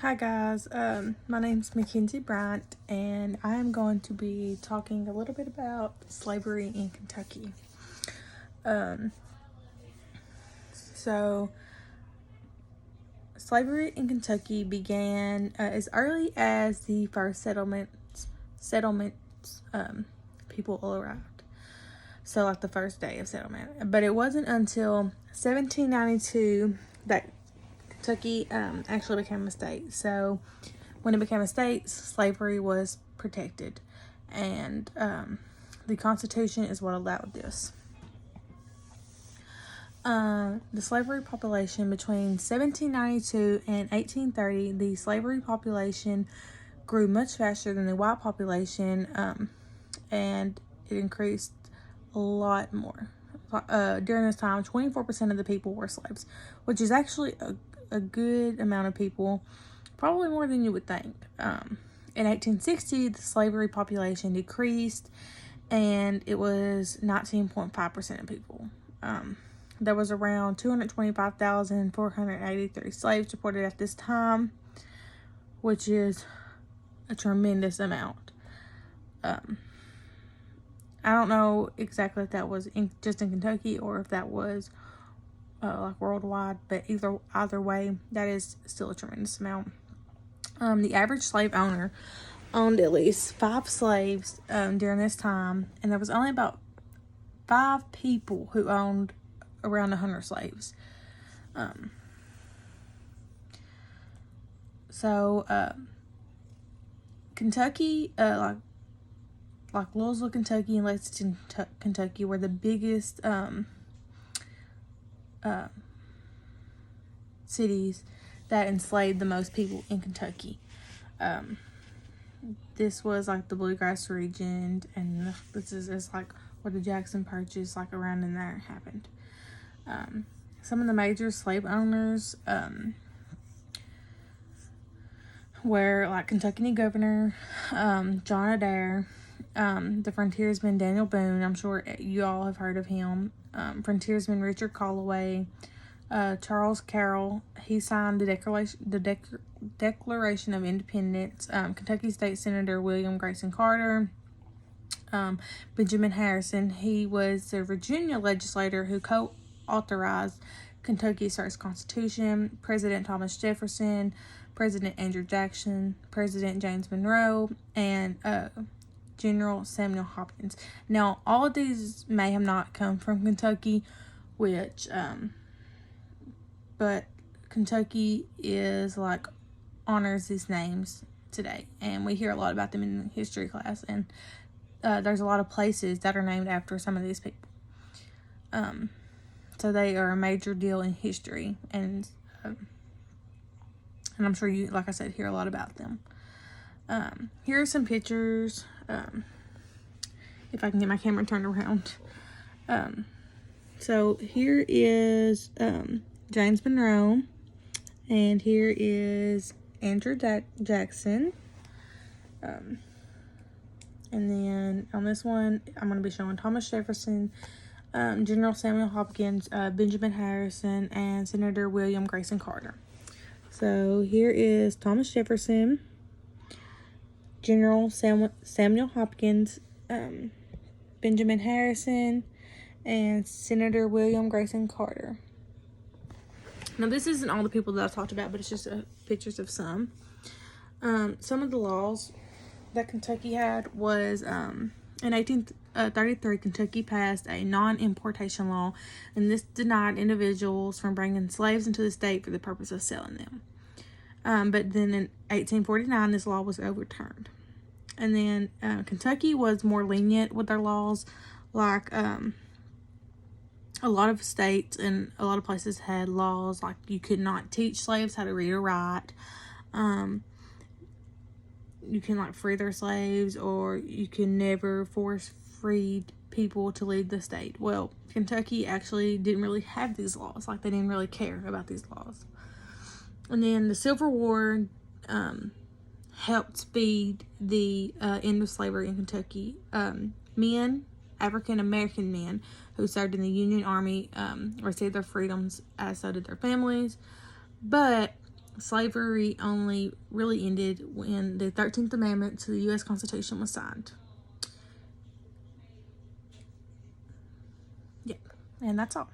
Hi guys, my name's Mackenzie Bryant, and I am going to be talking a little bit about slavery in Kentucky. Um, so, slavery in Kentucky began as early as the first settlements people arrived. So, like the first day of settlement, but it wasn't until 1792 that Kentucky actually became a state. So when it became a state, slavery was protected, and the Constitution is what allowed this. The slavery population between 1792 and 1830, the slavery population grew much faster than the white population, and it increased a lot more. During this time, 24% of the people were slaves, which is actually a good amount of people, probably more than you would think. In 1860, the slavery population decreased, and it was 19.5% of people. There was around 225,483 slaves reported at this time, which is a tremendous amount. I don't know exactly if that was just in Kentucky or if that was like worldwide, but either way, that is still a tremendous amount. The average slave owner owned at least 5 slaves during this time, and there was only about 5 people who owned around 100 slaves. Kentucky, like Louisville, Kentucky, and Lexington, Kentucky, were the biggest cities that enslaved the most people in Kentucky. This was like the Bluegrass region, and this is like where the Jackson Purchase, like around in there, happened. Some of the major slave owners were like Kentucky Governor John Adair, the frontiersman Daniel Boone. I'm sure you all have heard of him. Frontiersman Richard Callaway, Charles Carroll. He signed the Declaration of Independence. Kentucky State Senator William Grayson Carter. Benjamin Harrison. He was the Virginia legislator who co-authorized Kentucky's first constitution. President Thomas Jefferson, President Andrew Jackson, President James Monroe, and General Samuel Hopkins. Now, all of these may have not come from Kentucky, but Kentucky is like honors these names today, and we hear a lot about them in history class, and there's a lot of places that are named after some of these people. So they are a major deal in history, and I'm sure you, like I said, hear a lot about them. Here are some pictures. If I can get my camera turned around. So here is James Monroe, and here is Andrew Jackson. And then on this one, I'm going to be showing Thomas Jefferson, General Samuel Hopkins, Benjamin Harrison, and Senator William Grayson Carter. So here is Thomas Jefferson, General Samuel Hopkins, Benjamin Harrison, and Senator William Grayson Carter. Now, this isn't all the people that I've talked about, but it's just pictures of some. Some of the laws that Kentucky had was in 1833, Kentucky passed a non-importation law, and this denied individuals from bringing slaves into the state for the purpose of selling them. But then in 1849, this law was overturned. And then Kentucky was more lenient with their laws. Like a lot of states and a lot of places had laws like you could not teach slaves how to read or write. You can like free their slaves, or you can never force freed people to leave the state. Well, Kentucky actually didn't really have these laws. Like they didn't really care about these laws. And then the Civil War helped speed the end of slavery in Kentucky. African American men who served in the Union Army received their freedoms, as so did their families. But slavery only really ended when the 13th Amendment to the U.S. Constitution was signed. Yep, and that's all.